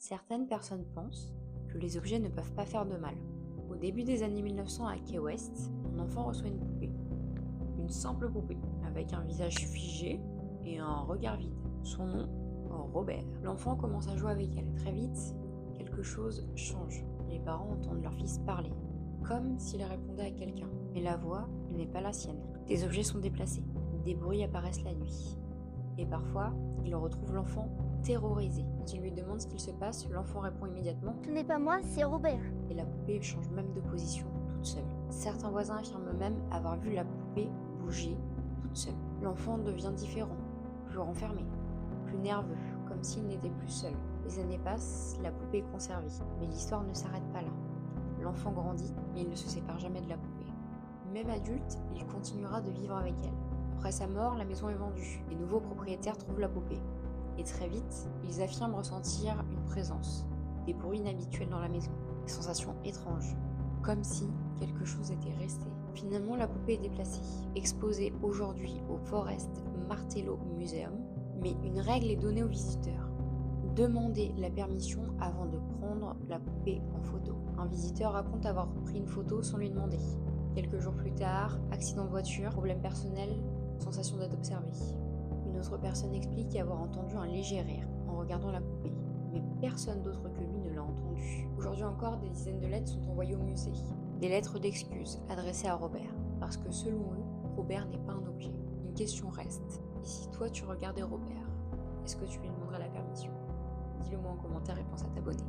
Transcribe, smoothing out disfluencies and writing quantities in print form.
Certaines personnes pensent que les objets ne peuvent pas faire de mal. Au début des années 1900 à Key West, un enfant reçoit une poupée. Une simple poupée, avec un visage figé et un regard vide. Son nom, Robert. L'enfant commence à jouer avec elle. Très vite, quelque chose change. Les parents entendent leur fils parler, comme s'il répondait à quelqu'un. Mais la voix n'est pas la sienne. Des objets sont déplacés. Des bruits apparaissent la nuit. Et parfois, il retrouve l'enfant terrorisé. Quand il lui demande ce qu'il se passe, l'enfant répond immédiatement Ce n'est pas moi, c'est Robert. et la poupée change même de position toute seule. Certains voisins affirment même avoir vu la poupée bouger toute seule. L'enfant devient différent, plus renfermé, plus nerveux, comme s'il n'était plus seul. Les années passent, la poupée est conservée, mais l'histoire ne s'arrête pas là. L'enfant grandit, mais il ne se sépare jamais de la poupée. Même adulte, il continuera de vivre avec elle. Après sa mort, la maison est vendue. Les nouveaux propriétaires trouvent la poupée. Et très vite, ils affirment ressentir une présence, des bruits inhabituels dans la maison, des sensations étranges, comme si quelque chose était resté. Finalement, la poupée est déplacée, exposée aujourd'hui au Forest Martello Museum, mais une règle est donnée aux visiteurs. Demandez la permission avant de prendre la poupée en photo. Un visiteur raconte avoir pris une photo sans lui demander. Quelques jours plus tard, accident de voiture, problème personnel, sensation d'être observé. Une autre personne explique avoir entendu un léger rire en regardant la poupée, mais personne d'autre que lui ne l'a entendu. Aujourd'hui encore, des dizaines de lettres sont envoyées au musée. Des lettres d'excuses adressées à Robert, parce que selon eux, Robert n'est pas un objet. Une question reste. Et si toi tu regardais Robert, est-ce que tu lui demanderais la permission ? Dis-le moi en commentaire et pense à t'abonner.